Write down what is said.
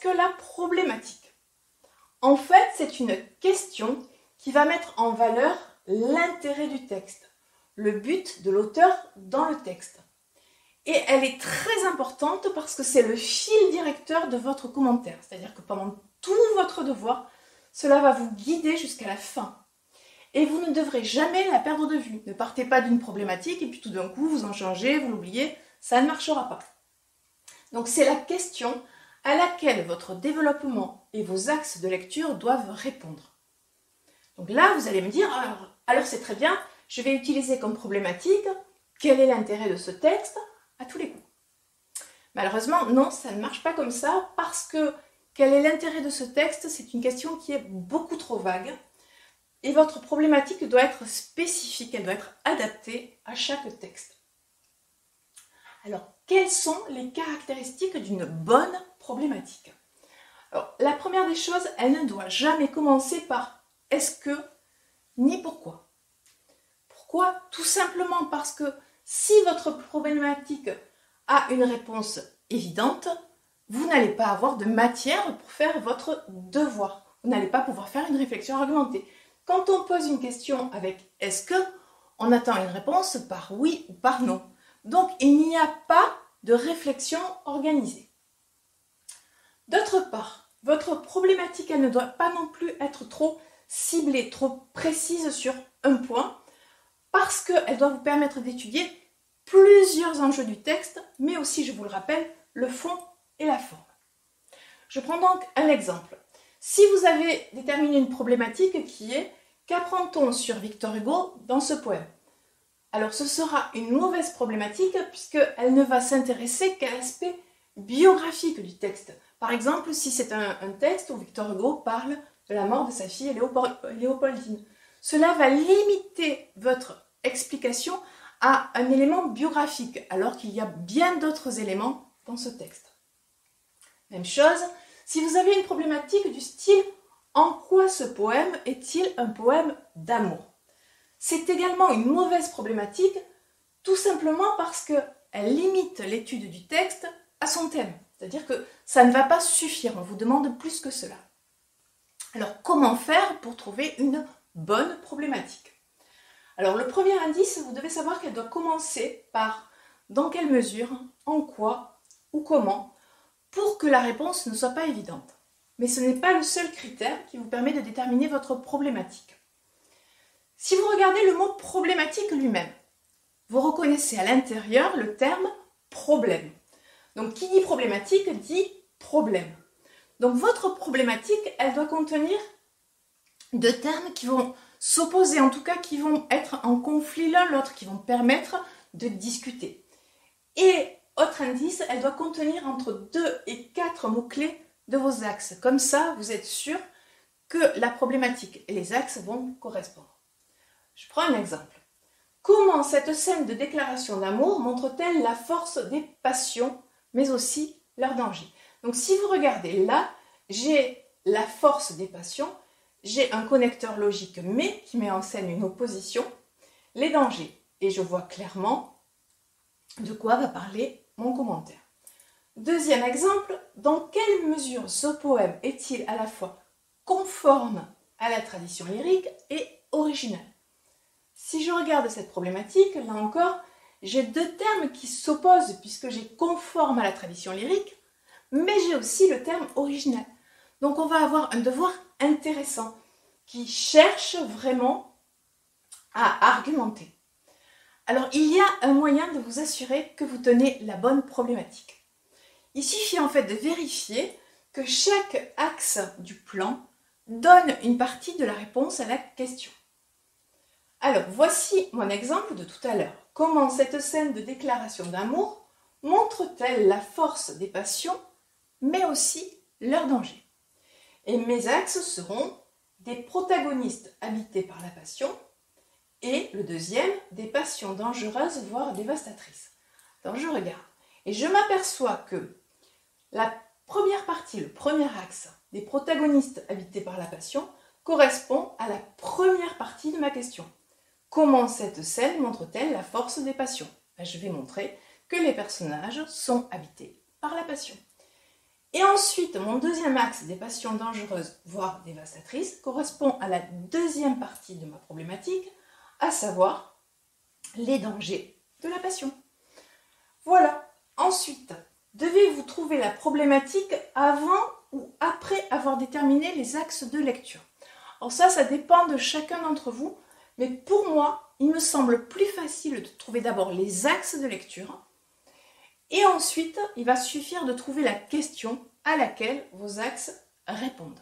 que la problématique? En fait, c'est une question qui va mettre en valeur l'intérêt du texte, le but de l'auteur dans le texte. Et elle est très importante parce que c'est le fil directeur de votre commentaire. C'est-à-dire que pendant tout votre devoir, cela va vous guider jusqu'à la fin. Et vous ne devrez jamais la perdre de vue. Ne partez pas d'une problématique et puis tout d'un coup, vous en changez, vous l'oubliez, ça ne marchera pas. Donc c'est la question à laquelle votre développement et vos axes de lecture doivent répondre. Donc là, vous allez me dire, alors c'est très bien, je vais utiliser comme problématique, quel est l'intérêt de ce texte à tous les coups. Malheureusement, non, ça ne marche pas comme ça, parce que quel est l'intérêt de ce texte, c'est une question qui est beaucoup trop vague, et votre problématique doit être spécifique, elle doit être adaptée à chaque texte. Alors, quelles sont les caractéristiques d'une bonne problématique? Alors, la première des choses, elle ne doit jamais commencer par « est-ce que » ni « pourquoi ». Pourquoi? Tout simplement parce que si votre problématique a une réponse évidente, vous n'allez pas avoir de matière pour faire votre devoir. Vous n'allez pas pouvoir faire une réflexion argumentée. Quand on pose une question avec « est-ce que ?», on attend une réponse par oui ou par non. Donc, il n'y a pas de réflexion organisée. D'autre part, votre problématique, elle ne doit pas non plus être trop ciblée, trop précise sur un point, parce qu'elle doit vous permettre d'étudier plusieurs enjeux du texte, mais aussi, je vous le rappelle, le fond et la forme. Je prends donc un exemple. Si vous avez déterminé une problématique qui est « qu'apprend-on sur Victor Hugo dans ce poème ?» Alors ce sera une mauvaise problématique puisqu'elle ne va s'intéresser qu'à l'aspect biographique du texte. Par exemple, si c'est un texte où Victor Hugo parle de la mort de sa fille Léopoldine, cela va limiter votre explication à un élément biographique, alors qu'il y a bien d'autres éléments dans ce texte. Même chose, si vous avez une problématique du style « en quoi ce poème est-il un poème d'amour ?» C'est également une mauvaise problématique, tout simplement parce qu'elle limite l'étude du texte à son thème. C'est-à-dire que ça ne va pas suffire, on vous demande plus que cela. Alors, comment faire pour trouver une bonne problématique? Alors, le premier indice, vous devez savoir qu'elle doit commencer par dans quelle mesure, en quoi ou comment, pour que la réponse ne soit pas évidente. Mais ce n'est pas le seul critère qui vous permet de déterminer votre problématique. Si vous regardez le mot problématique lui-même, vous reconnaissez à l'intérieur le terme problème. Donc, qui dit problématique dit problème. Donc, votre problématique, elle doit contenir deux termes qui vont s'opposer, en tout cas qui vont être en conflit l'un l'autre, qui vont permettre de discuter. Et, autre indice, elle doit contenir entre 2 et 4 mots-clés de vos axes. Comme ça, vous êtes sûr que la problématique et les axes vont correspondre. Je prends un exemple. Comment cette scène de déclaration d'amour montre-t-elle la force des passions, mais aussi leur danger? Donc si vous regardez là, j'ai la force des passions, j'ai un connecteur logique mais qui met en scène une opposition, les dangers. Et je vois clairement de quoi va parler mon commentaire. Deuxième exemple, dans quelle mesure ce poème est-il à la fois conforme à la tradition lyrique et original? Si je regarde cette problématique, là encore, j'ai deux termes qui s'opposent puisque j'ai conforme à la tradition lyrique, mais j'ai aussi le terme original. Donc on va avoir un devoir intéressant qui cherche vraiment à argumenter. Alors il y a un moyen de vous assurer que vous tenez la bonne problématique. Il suffit en fait de vérifier que chaque axe du plan donne une partie de la réponse à la question. Alors, voici mon exemple de tout à l'heure. Comment cette scène de déclaration d'amour montre-t-elle la force des passions, mais aussi leur danger? Et mes axes seront des protagonistes habités par la passion et le deuxième, des passions dangereuses, voire dévastatrices. Alors, je regarde et je m'aperçois que la première partie, le premier axe des protagonistes habités par la passion correspond à la première partie de ma question. Comment cette scène montre-t-elle la force des passions? Je vais montrer que les personnages sont habités par la passion. Et ensuite, mon deuxième axe des passions dangereuses, voire dévastatrices, correspond à la deuxième partie de ma problématique, à savoir les dangers de la passion. Voilà. Ensuite, devez-vous trouver la problématique avant ou après avoir déterminé les axes de lecture? Alors ça dépend de chacun d'entre vous, mais pour moi, il me semble plus facile de trouver d'abord les axes de lecture, et ensuite, il va suffire de trouver la question à laquelle vos axes répondent.